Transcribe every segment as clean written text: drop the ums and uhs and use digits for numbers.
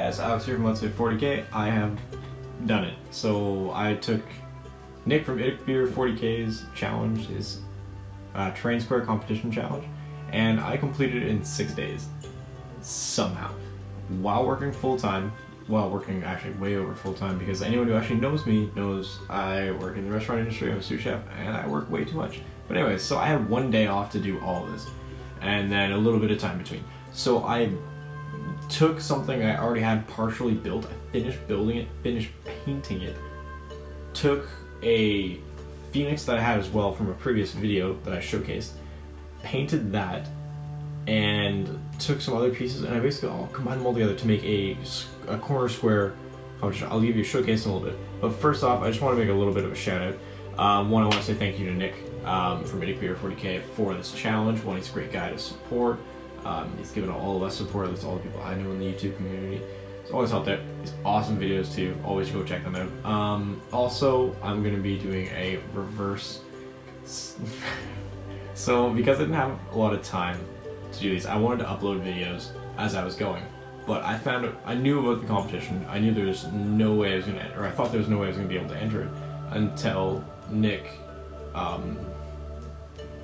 guys, Alex here from Let's Say 40K. I have done it. So I took Nick from IDICBEER 40K's challenge, his terrain square competition challenge, and I completed it in 6 days. Somehow. While working full-time, while working actually way over full-time, because anyone who actually knows me knows I work in the restaurant industry, I'm a sous chef, and I work way too much. But anyways, so I had 1 day off to do all of this, and then a little bit of time between. So I took something I already had partially built, I finished building it, finished painting it, took a phoenix that I had as well from a previous video that I showcased, painted that, and took some other pieces, and I basically all combined them all together to make a corner square competition. I'll give you a showcase in a little bit, but first off, I just want to make a little bit of a shout out. One, I want to say thank you to Nick from IDICBEER 40K for this challenge. One, he's a great guy to support. He's given all of us support, at least all the people I know in the YouTube community. He's always helped out. He's awesome videos too. Always go check them out. Also, I'm going to be doing a reverse. So because I didn't have a lot of time to do these, I wanted to upload videos as I was going. But I knew about the competition. I knew there was no way I was going to enter, or I thought there was no way I was going to be able to enter it until Nick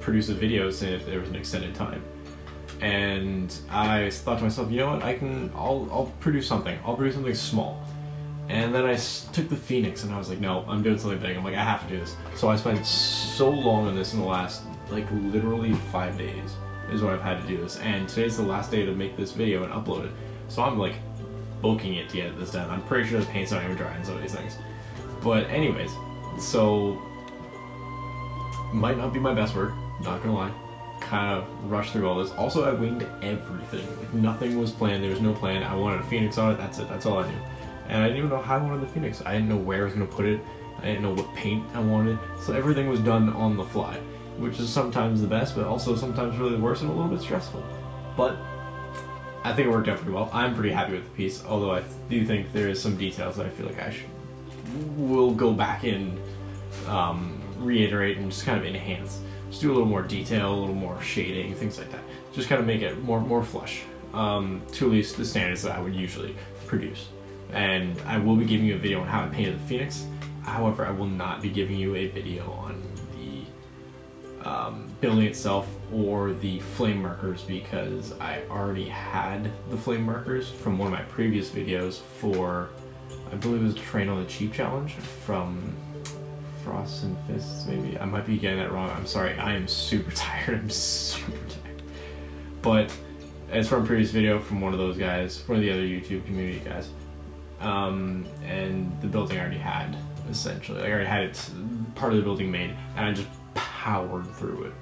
produced a video saying if there was an extended time. And I thought to myself, you know what, I'll produce something. I'll produce something small. And then I took the phoenix and I was like, no, I'm doing something big. I'm like, I have to do this. So I spent so long on this in the last, like, literally 5 days is what I've had to do this. And today's the last day to make this video and upload it. So I'm like booking it to get this done. I'm pretty sure the paint's not even dry and some of these things. But anyways, so might not be my best work, not gonna lie. Kind of rushed through all this. Also, I winged everything. Like, nothing was planned. There was no plan. I wanted a phoenix on it. That's it. That's all I knew. And I didn't even know how I wanted the phoenix. I didn't know where I was going to put it. I didn't know what paint I wanted. So everything was done on the fly, which is sometimes the best, but also sometimes really the worst and a little bit stressful. But I think it worked out pretty well. I'm pretty happy with the piece, although I do think there is some details that I feel like will go back and reiterate and just kind of enhance. Just do a little more detail, a little more shading, things like that. Just kind of make it more flush, to at least the standards that I would usually produce. And I will be giving you a video on how I painted the phoenix. However, I will not be giving you a video on the building itself or the flame markers, because I already had the flame markers from one of my previous videos for, I believe it was Train on the Cheap challenge from Frost and Fists, maybe. I might be getting that wrong. I'm sorry. I am super tired. I'm super tired. But it's from a previous video from one of those guys, one of the other YouTube community guys. And the building I already had, essentially. I already had it, part of the building made, and I just powered through it.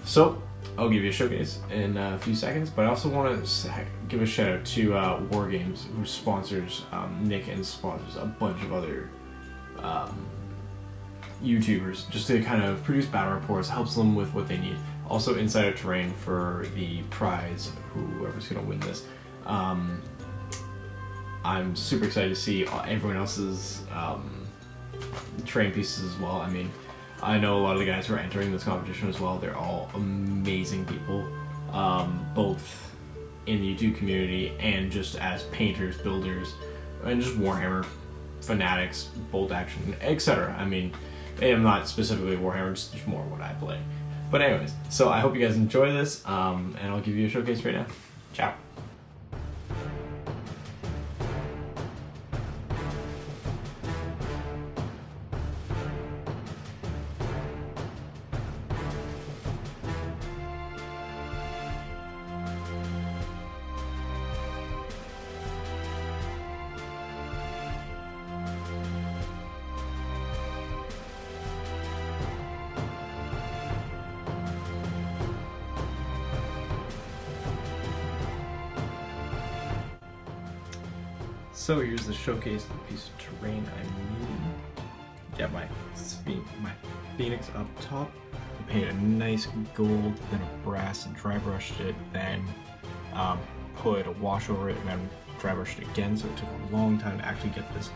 So I'll give you a showcase in a few seconds, but I also want to give a shout out to WarGames, who sponsors Nick and sponsors a bunch of other YouTubers, just to kind of produce battle reports, helps them with what they need. Also Insider Terrain for the prize, whoever's going to win this. I'm super excited to see everyone else's terrain pieces as well. I mean, I know a lot of the guys who are entering this competition as well. They're all amazing people, both in the YouTube community and just as painters, builders, and just Warhammer fanatics, bolt action, etc. I mean, I'm not specifically Warhammer, just more what I play. But anyways, so I hope you guys enjoy this, and I'll give you a showcase right now. Ciao. So here's the showcase of the piece of terrain I'm needing. Got my phoenix up top. I painted a nice gold, then a brass, and dry brushed it, then put a wash over it, and then dry brushed it again, so it took a long time to actually get this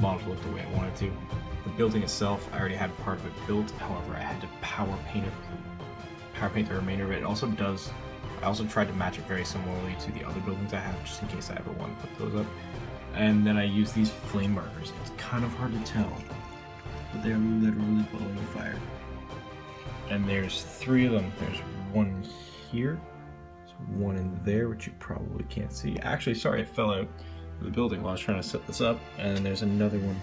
model to look the way I wanted to. The building itself, I already had part of it built, however I had to power paint the remainder of it. It also does I also tried to match it very similarly to the other buildings I have, just in case I ever want to put those up. And then I use these flame markers. It's kind of hard to tell, but they're literally glowing fire. And there's 3 of them. There's one here, there's one in there, which you probably can't see. Actually, sorry, it fell out of the building while I was trying to set this up. And there's another one